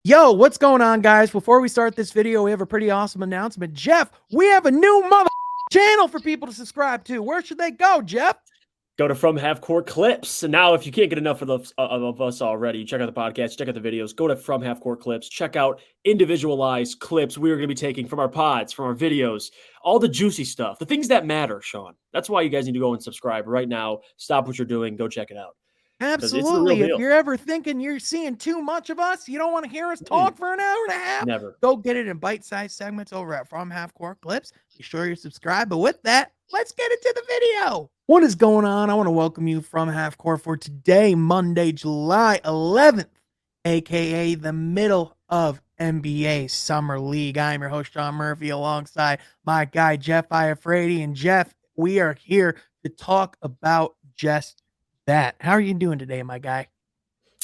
Yo, what's going on, guys? Before we start this video, we have a pretty awesome announcement. Jeff, we have a new channel for people to subscribe to. Where should they go, Jeff? Go to From Half Court Clips. And now, if you can't get enough of us already, check out the podcast, check out the videos, go to From Half Court Clips, check out individualized clips we are going to be taking from our pods, from our videos, all the juicy stuff, the things that matter, Sean. That's why you guys need to go and subscribe right now. Stop what you're doing, go check it out because it's the real Absolutely. If deal. you're ever thinking you're seeing too much of us, you don't want to hear us talk for an hour and a half, Never. go get it in bite-sized segments over at From Half Court Clips. Be sure you subscribe. But with that, let's get into the video. What is going on? I want to welcome you from Half Court for today, Monday, July 11th, aka the middle of NBA Summer League. I'm your host, John Murphy, alongside my guy, Jeff Iafrate. And Jeff, we are here to talk about just that. How are you doing today, my guy?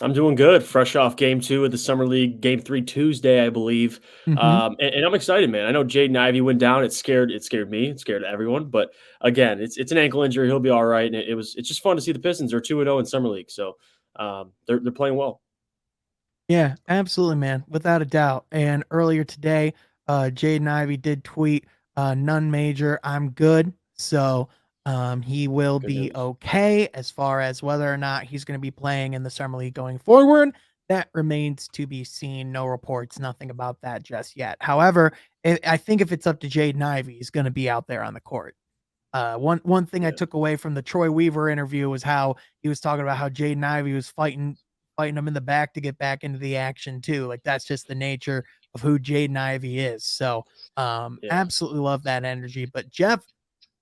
I'm doing good. Fresh off game 2 of the Summer League, game 3 Tuesday, I believe. And I'm excited, man. I know Jaden Ivey went down. It scared me. It scared everyone. But again, it's an ankle injury. He'll be all right. And it's just fun to see the Pistons are 2-0 in Summer League. So they're playing well. Yeah, absolutely, man. Without a doubt. And earlier today, Jaden Ivey did tweet, none major, I'm good. So he will Good be news. okay. As far as whether or not he's going to be playing in the Summer League going forward, that remains to be seen. No reports, nothing about that just yet. However, I think if it's up to Jaden Ivey, he's going to be out there on the court. One thing I Yeah. took away from the Troy Weaver interview was how he was talking about how Jaden Ivey was fighting him in the back to get back into the action too. Like that's just the nature of who Jaden Ivey is. So Yeah. absolutely love that energy. But Jeff,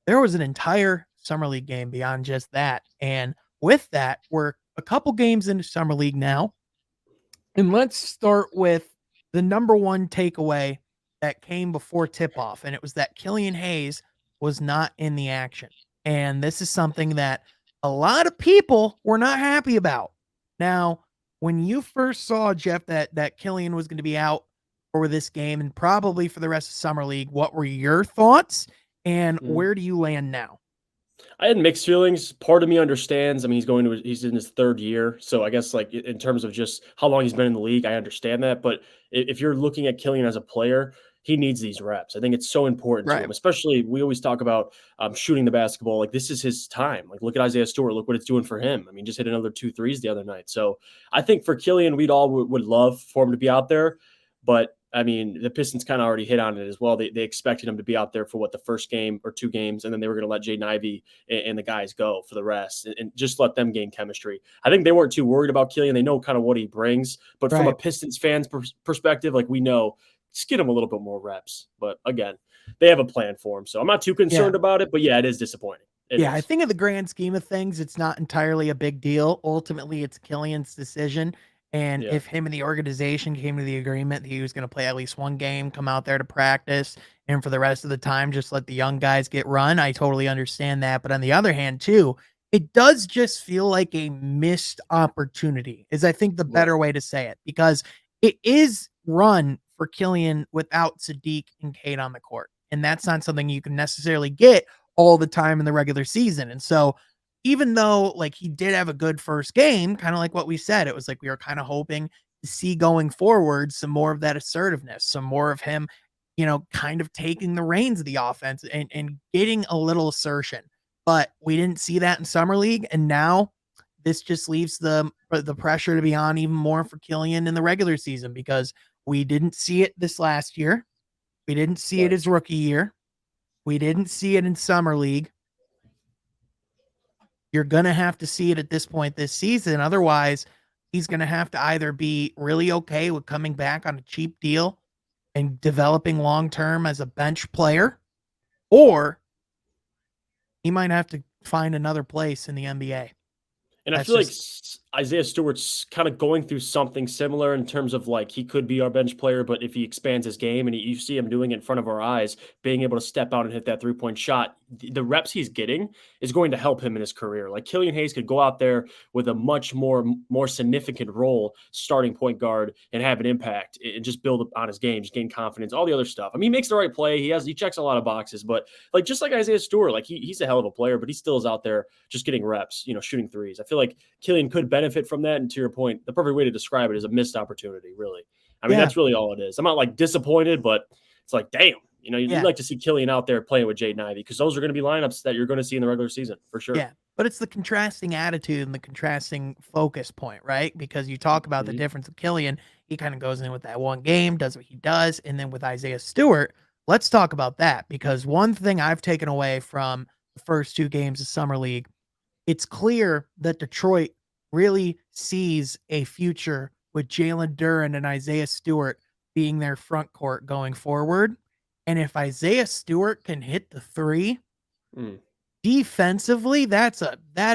there was an entire Summer League game beyond just that. And with that, we're a couple games into Summer League now. And let's start with the number one takeaway that came before tip off. And it was that Killian Hayes was not in the action. And this is something that a lot of people were not happy about. Now, when you first saw, Jeff, that Killian was going to be out for this game and probably for the rest of Summer League, what were your thoughts? And Mhm. where do you land now? I had mixed feelings. Part of me understands. I mean, he's in his third year, so I guess like in terms of just how long he's been in the league, I understand that. But if you're looking at Killian as a player, he needs these reps. I think it's so important to Right. him. Especially, we always talk about shooting the basketball. Like this is his time. Like look at Isaiah Stewart. Look what it's doing for him. I mean, just hit another 2 threes the other night. So I think for Killian, we'd all would love for him to be out there, but I mean, the Pistons kind of already hit on it as well. They expected him to be out there for the first game or 2 games, and then they were going to let Jaden Ivey and the guys go for the rest and just let them gain chemistry. I think they weren't too worried about Killian. They know kind of what he brings, but from a Right. Pistons fans perspective, like we know, just get him a little bit more reps. But again, they have a plan for him, so I'm not too Yeah. concerned about it. But yeah, it is disappointing. It Yeah, I is. think in the grand scheme of things, it's not entirely a big deal. Ultimately, it's Killian's decision. And Yeah. if him and the organization came to the agreement that he was going to play at least one game, come out there to practice, and for the rest of the time, just let the young guys get run, I totally understand that. But on the other hand, too, it does just feel like a missed opportunity, is I think the Right. better way to say it, because it is run for Killian without Sadiq and Cade on the court. And that's not something you can necessarily get all the time in the regular season. And so even though like he did have a good first game, kind of like what we said, it was like we were kind of hoping to see going forward some more of that assertiveness, some more of him, kind of taking the reins of the offense and getting a little assertion. But we didn't see that in Summer League. And now this just leaves the pressure to be on even more for Killian in the regular season because we didn't see it this last year. We didn't see it Right. his rookie year. We didn't see it in Summer League. You're going to have to see it at this point this season. Otherwise, he's going to have to either be really okay with coming back on a cheap deal and developing long term as a bench player, or he might have to find another place in the NBA. And I That's feel like just Isaiah Stewart's kind of going through something similar in terms of like he could be our bench player, but if he expands his game and you see him doing it in front of our eyes, being able to step out and hit that 3-point shot, the reps he's getting is going to help him in his career. Like Killian Hayes could go out there with a much more significant role, starting point guard, and have an impact and just build on his game, just gain confidence, all the other stuff. I mean, he makes the right play. He checks a lot of boxes, but like just like Isaiah Stewart, like he's a hell of a player, but he still is out there just getting reps, shooting threes. I feel like Killian could benefit from that. And to your point, the perfect way to describe it is a missed opportunity, really. I mean, Yeah. that's really all it is. I'm not like disappointed, but it's like, damn, you'd Yeah. like to see Killian out there playing with Jaden Ivey because those are going to be lineups that you're going to see in the regular season for sure. Yeah. But it's the contrasting attitude and the contrasting focus point, right? Because you talk about the Mhm. difference of Killian. He kind of goes in with that one game, does what he does. And then with Isaiah Stewart, let's talk about that. Because one thing I've taken away from the first 2 games of Summer League, it's clear that Detroit really sees a future with Jalen Duren and Isaiah Stewart being their front court going forward. And if Isaiah Stewart can hit the three, Mm. defensively, that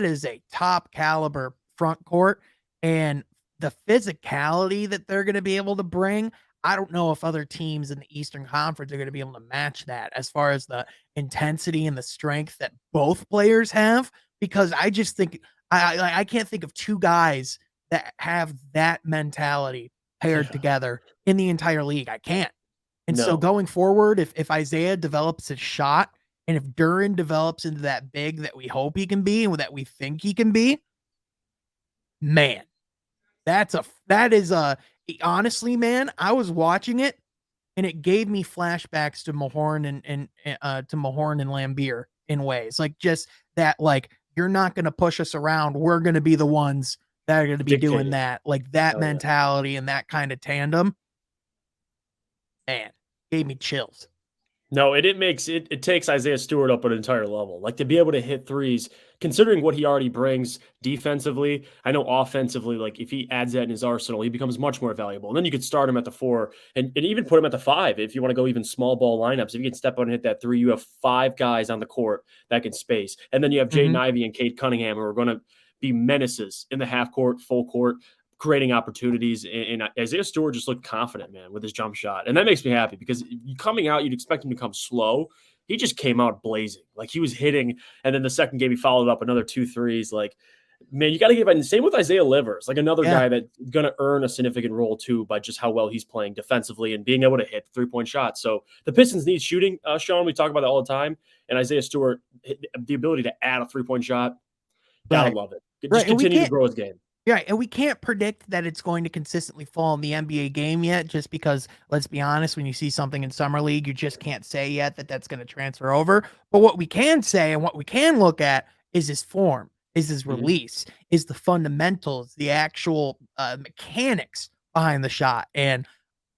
is a top caliber front court, and the physicality that they're gonna be able to bring, I don't know if other teams in the Eastern Conference are gonna be able to match that as far as the intensity and the strength that both players have, because I just think I can't think of 2 guys that have that mentality paired together in the entire league. I can't. And so No. going forward, if Isaiah develops his shot and if Duren develops into that big that we hope he can be and that we think he can be, man, that is a honestly, man, I was watching it and it gave me flashbacks to Mahorn and to Mahorn and Lambeer in ways like just that, like, you're not going to push us around. We're going to be the ones that are going to be doing Dictating. that, like that Hell yeah. mentality and that kind of tandem. Man, gave me chills. No, it takes Isaiah Stewart up an entire level. Like to be able to hit threes, considering what he already brings defensively. I know offensively, like if he adds that in his arsenal, he becomes much more valuable. And then you could start him at the 4 and even put him at the 5 if you want to go even small ball lineups. If you can step out and hit that 3, you have 5 guys on the court that can space. And then you have Jaden Mhm. Ivey and Cade Cunningham who are going to be menaces in the half court, full court, creating opportunities. And Isaiah Stewart just looked confident, man, with his jump shot. And that makes me happy because coming out, you'd expect him to come slow. He just came out blazing. Like he was hitting. And then the second game, he followed up another 2 threes. Like, man, you got to give it. Same with Isaiah Livers, like another Yeah. guy that's going to earn a significant role too by just how well he's playing defensively and being able to hit 3-point shots. So the Pistons need shooting, Sean. We talk about that all the time. And Isaiah Stewart, the ability to add a 3-point shot, gotta Right. love it. Right. Just And we continue to can't grow his game. Yeah, and we can't predict that it's going to consistently fall in the NBA game yet, just because, let's be honest, when you see something in Summer League, you just can't say yet that that's going to transfer over. But what we can say and what we can look at is his form, is his Mhm. release, is the fundamentals, the actual mechanics behind the shot. And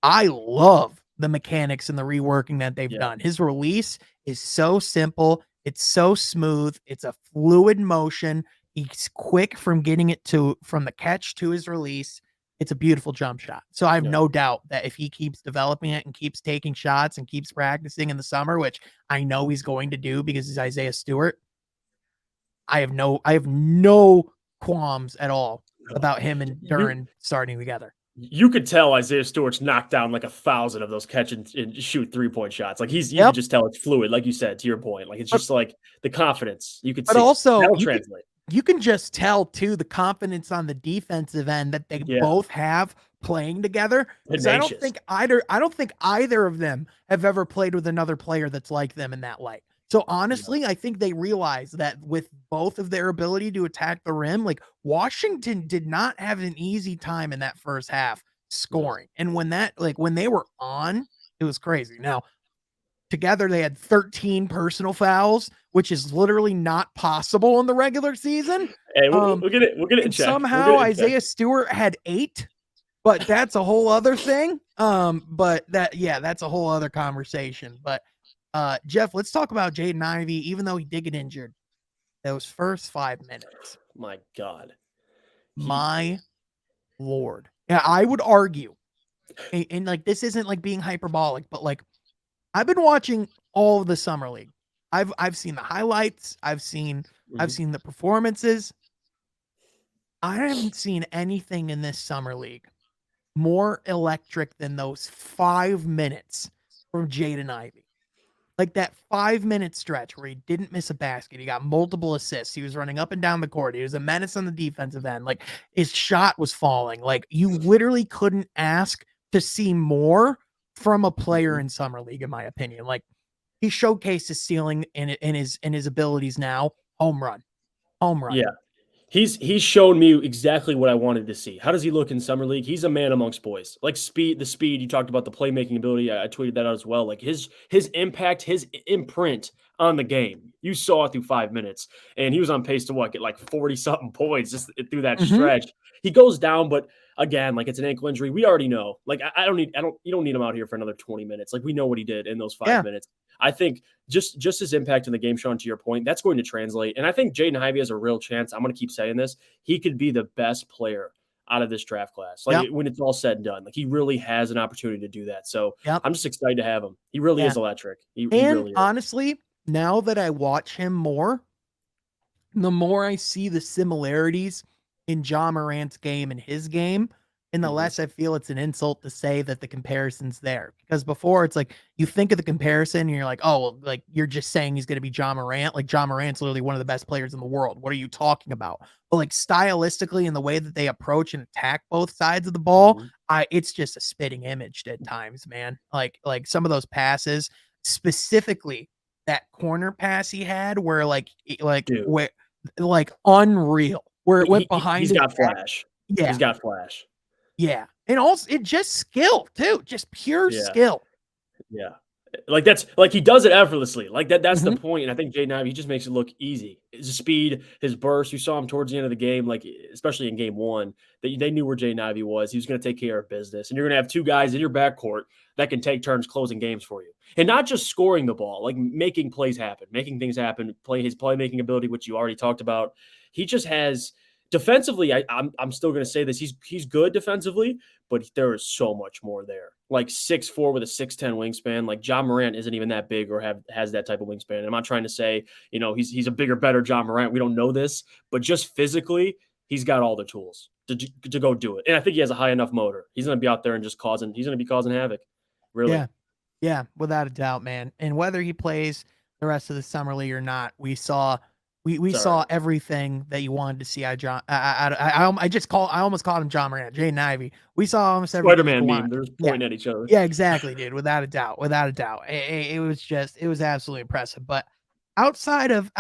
I love the mechanics and the reworking that they've Yeah. done. His release is so simple. It's so smooth. It's a fluid motion. He's quick from getting it from the catch to his release. It's a beautiful jump shot. So I have Yeah. no doubt that if he keeps developing it and keeps taking shots and keeps practicing in the summer, which I know he's going to do because he's Isaiah Stewart, I have no qualms at all No. about him and You Duren starting together. you could tell Isaiah Stewart's knocked down like 1,000 of those catch and shoot 3-point shots. Like you could Yep. just tell it's fluid, like you said, to your point. Like it's But just like the confidence. You could But see it. also, That'll translate. you can just tell too the confidence on the defensive end that they Yeah. both have playing together. Because Tenacious. I don't think either of them have ever played with another player that's like them in that light. So No. honestly, I think they realize that with both of their ability to attack the rim, like Washington did not have an easy time in that first half No. scoring. And when they were on, it was crazy. Now, together, they had 13 personal fouls, which is literally not possible in the regular season. Hey, we'll get it. We'll get it in And check. We'll get somehow it in check. Isaiah Stewart had 8, but that's a whole other thing. That's a whole other conversation. But Jeff, let's talk about Jaden Ivey. Even though he did get injured, those first 5 minutes, My God. my lord. Yeah, I would argue, and like this isn't like being hyperbolic, but like I've been watching all of the summer league. I've seen the highlights. I've Mhm. seen the performances. I haven't seen anything in this summer league more electric than those 5 minutes from Jaden Ivey. Like that 5-minute stretch where he didn't miss a basket. He got multiple assists. He was running up and down the court. He was a menace on the defensive end. Like his shot was falling. Like you literally couldn't ask to see more from a player Mhm. in summer league, in my opinion. Like he showcased his ceiling and his abilities now. Home run. Home run. Yeah. He's shown me exactly what I wanted to see. How does he look in summer league? He's a man amongst boys. Like the speed you talked about, the playmaking ability. I tweeted that out as well. Like his impact, his imprint on the game. You saw it through 5 minutes, and he was on pace to get like 40 something points just through that Mhm. stretch. He goes down, but again, like it's an ankle injury. We already know. Like you don't need him out here for another 20 minutes. Like we know what he did in those five Yeah. minutes. I think just his impact in the game, Sean, to your point, that's going to translate. And I think Jaden Ivey has a real chance. I'm going to keep saying this. He could be the best player out of this draft class. Like Yep. when it's all said and done, like he really has an opportunity to do that. So Yep. I'm just excited to have him. He really Yeah. is electric. He And really is. honestly, now that I watch him more, the more I see the similarities in Ja Morant's game and his game, and the Mhm. less I feel it's an insult to say that the comparison's there. Because before it's like you think of the comparison and you're like, oh, well, like you're just saying he's going to be Ja Morant. Like Ja Morant's literally one of the best players in the world. What are you talking about? But like stylistically and the way that they approach and attack both sides of the ball, Mhm. it's just a spitting image at times, man. Like some of those passes, specifically that corner pass he had where Dude, where like unreal, where it went behind he's his got back. flash. Yeah, He's got flash. yeah, and also it just skill too, just pure Yeah. skill. Yeah. Like that's like he does it effortlessly. Like that's the Mhm. point. And I think Jaden Ivey, he just makes it look easy. His speed, his burst. You saw him towards the end of the game, like especially in game one, that they knew where Jaden Ivey was. He was going to take care of business. And you're going to have two guys in your backcourt that can take turns closing games for you. And not just scoring the ball, like making plays happen, making things happen, his playmaking ability, which you already talked about. He just has defensively, I'm still going to say this. He's good defensively, but there is so much more there. Like 6'4" with a 6'10" wingspan. Like Ja Morant isn't even that big or has that type of wingspan. And I'm not trying to say, he's a bigger, better Ja Morant. We don't know this, but just physically, he's got all the tools to go do it. And I think he has a high enough motor. He's going to be out there and he's going to be causing havoc. Really. Yeah, yeah, without a doubt, man. And whether he plays the rest of the summer league or not, we It's all right. saw everything that you wanted to see. I almost called him John Morant, Jaden Ivey. We saw almost everything you Spider-Man meme. wanted. They're Yeah, pointing at each other. yeah, exactly, dude. Without a doubt, without a doubt. It was absolutely impressive. But outside of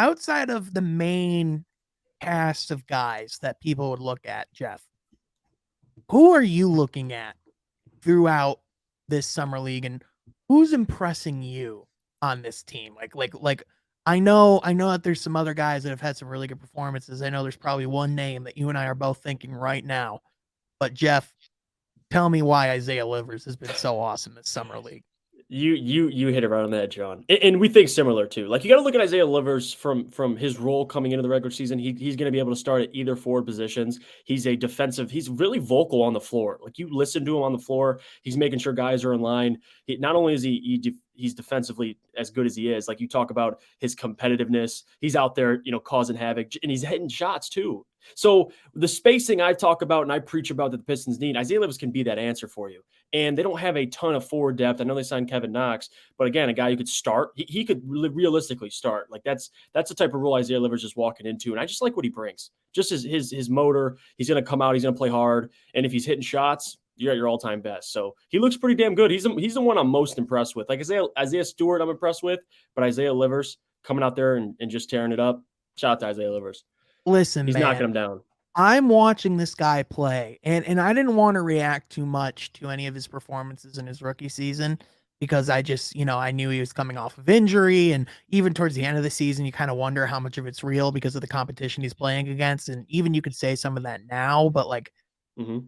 the main cast of guys that people would look at, Jeff, who are you looking at throughout this summer league, and who's impressing you on this team? Like I know that there's some other guys that have had some really good performances. I know there's probably one name that you and I are both thinking right now. But Jeff, tell me why Isaiah Livers has been so awesome this summer league. You hit it right on that, John. And we think similar too. Like you got to look at Isaiah Livers from his role coming into the regular season. He's going to be able to start at either forward positions. He's a defensive. He's really vocal on the floor. Like you listen to him on the floor. He's making sure guys are in line. Not only is he's defensively as good as he is. Like you talk about his competitiveness. He's out there, causing havoc, and he's hitting shots too. So the spacing I talk about and I preach about that the Pistons need, Isaiah Livers can be that answer for you. And they don't have a ton of forward depth. I know they signed Kevin Knox, but again, a guy who could start. He could realistically start. Like that's the type of role Isaiah Livers is walking into, and I just like what he brings. Just his motor. He's going to come out. He's going to play hard, and if he's hitting shots, you're at your all-time best. So he looks pretty damn good. He's the one I'm most impressed with. Like Isaiah Stewart, I'm impressed with, but Isaiah Livers coming out there and just tearing it up. Shout out to Isaiah Livers. Listen, He's knocking man, him down. I'm watching this guy play, and I didn't want to react too much to any of his performances in his rookie season because I just, I knew he was coming off of injury, and even towards the end of the season, you kind of wonder how much of it's real because of the competition he's playing against, and even you could say some of that now, but like Mm-hmm.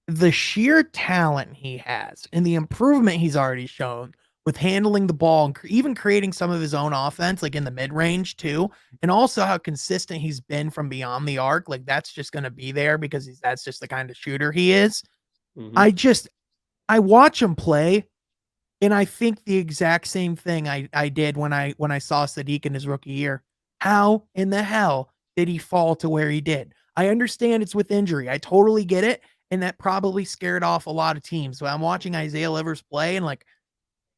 the sheer talent he has and the improvement he's already shown with handling the ball and even creating some of his own offense, like in the mid range too, and also how consistent he's been from beyond the arc. Like that's just going to be there because that's just the kind of shooter he is. Mm-hmm. I watch him play and I think the exact same thing I did when I saw Sadiq in his rookie year. How in the hell did he fall to where he did? I understand it's with injury. I totally get it. And that probably scared off a lot of teams. So I'm watching Isaiah Livers play and like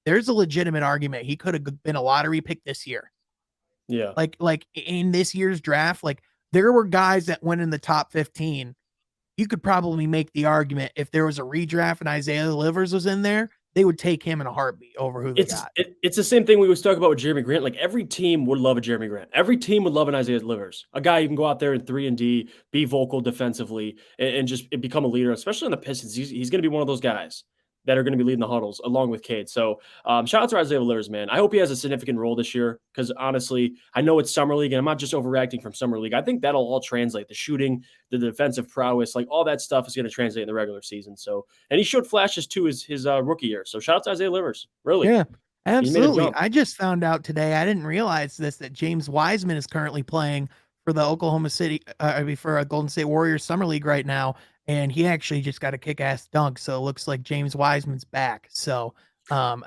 there's a legitimate argument he could have been a lottery pick this year. Yeah. Like in this year's draft, like there were guys that went in the top 15. You could probably make the argument if there was a redraft and Isaiah Livers was in there, they would take him in a heartbeat over who they got. It's the same thing we always talk about with Jeremy Grant. Like every team would love a Jeremy Grant. Every team would love an Isaiah Livers, a guy who can go out there in 3-and-D, be vocal defensively, and just become a leader. Especially on the Pistons, he's going to be one of those guys that are going to be leading the huddles along with Cade. So shout out to Isaiah Livers, man. I hope he has a significant role this year because honestly, I know it's Summer League and I'm not just overreacting from Summer League. I think that'll all translate. The shooting, the defensive prowess, like all that stuff is going to translate in the regular season. So, and he showed flashes too his rookie year. So shout out to Isaiah Livers. Really. Yeah, absolutely. I just found out today, I didn't realize this, that James Wiseman is currently playing for the Oklahoma City, for a Golden State Warriors Summer League right now. And he actually just got a kick-ass dunk. So it looks like James Wiseman's back. So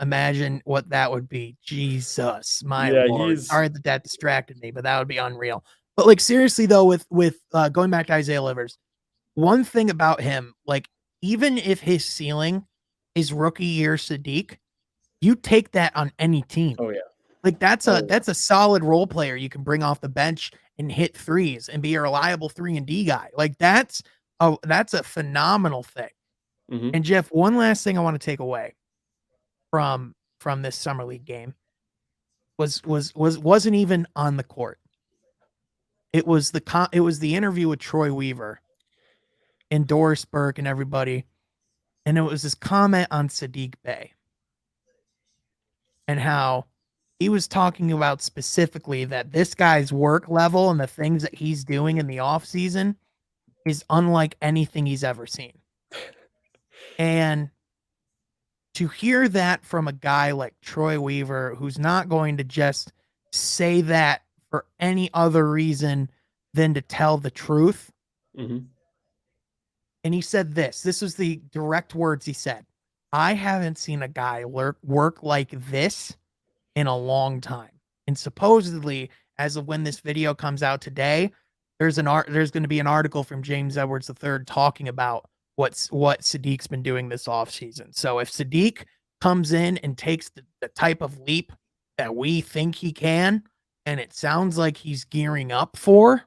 imagine what that would be. Jesus, my Lord. Sorry that distracted me, but that would be unreal. But like seriously though, with going back to Isaiah Livers, one thing about him, like even if his ceiling is rookie year Sadiq, you take that on any team. Oh yeah. Like that's a solid role player you can bring off the bench and hit threes and be a reliable 3-and-D guy. Like that's a phenomenal thing. Mm-hmm. And Jeff, one last thing I want to take away from this Summer League game wasn't even on the court. It was the interview with Troy Weaver and Doris Burke and everybody. And it was this comment on Sadiq Bey and how he was talking about specifically that this guy's work level and the things that he's doing in the offseason is unlike anything he's ever seen. And to hear that from a guy like Troy Weaver, who's not going to just say that for any other reason than to tell the truth. Mm-hmm. And he said this was the direct words he said. I haven't seen a guy work like this in a long time. And supposedly, as of when this video comes out today, there's going to be an article from James Edwards III talking about what Sadiq's been doing this offseason. So if Sadiq comes in and takes the type of leap that we think he can, and it sounds like he's gearing up for,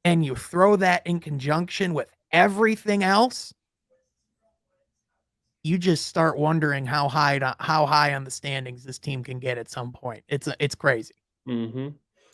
and you throw that in conjunction with everything else, you just start wondering how high on the standings this team can get at some point. It's crazy. Mm-hmm.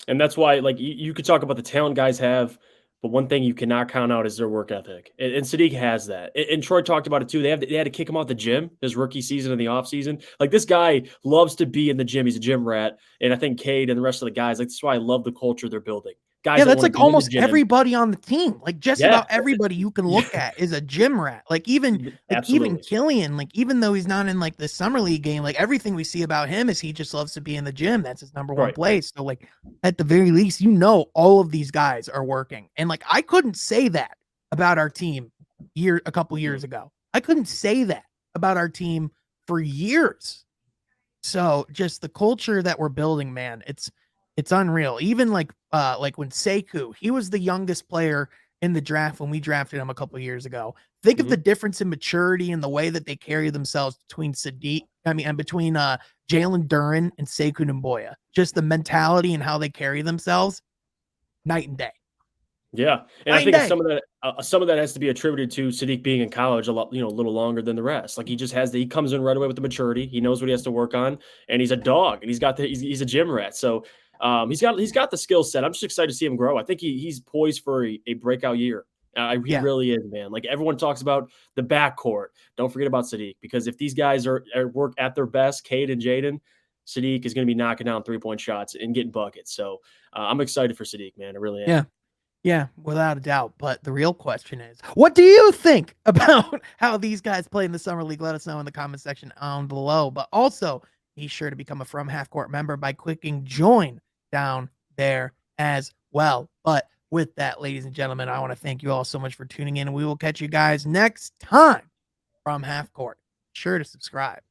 And that's why, like, you could talk about the talent guys have, but one thing you cannot count out is their work ethic. And Sadiq has that. And Troy talked about it too. They had to kick him out the gym his rookie season and the offseason. Like, this guy loves to be in the gym. He's a gym rat. And I think Cade and the rest of the guys, like, that's why I love the culture they're building. Guys, yeah, that's like almost everybody on the team. Like just about everybody you can look at is a gym rat. Like even Killian, like even though he's not in like the Summer League game, like everything we see about him is he just loves to be in the gym. That's his number one place. So like at the very least, all of these guys are working. And like I couldn't say that about our team a couple years ago. I couldn't say that about our team for years. So just the culture that we're building, man, it's unreal. Even like when Sekou, he was the youngest player in the draft when we drafted him a couple of years ago. Think of the difference in maturity and the way that they carry themselves between Jalen Duren and Sekou Ndombia. Just the mentality and how they carry themselves, night and day. Yeah, and I think some of that has to be attributed to Sadiq being in college a little longer than the rest. Like he comes in right away with the maturity. He knows what he has to work on, and he's a dog, and he's a gym rat. So he's got the skill set. I'm just excited to see him grow. I think he's poised for a breakout year. He really is, man. Like everyone talks about the backcourt. Don't forget about Sadiq, because if these guys are work at their best, Cade and Jaden, Sadiq is going to be knocking down 3-point shots and getting buckets. So I'm excited for Sadiq, man. I really am. Yeah, without a doubt. But the real question is, what do you think about how these guys play in the Summer League? Let us know in the comment section down below. But also, be sure to become a From Half Court member by clicking join down there as well. But with that, ladies and gentlemen, I want to thank you all so much for tuning in, and we will catch you guys next time from Half Court. Be sure to subscribe.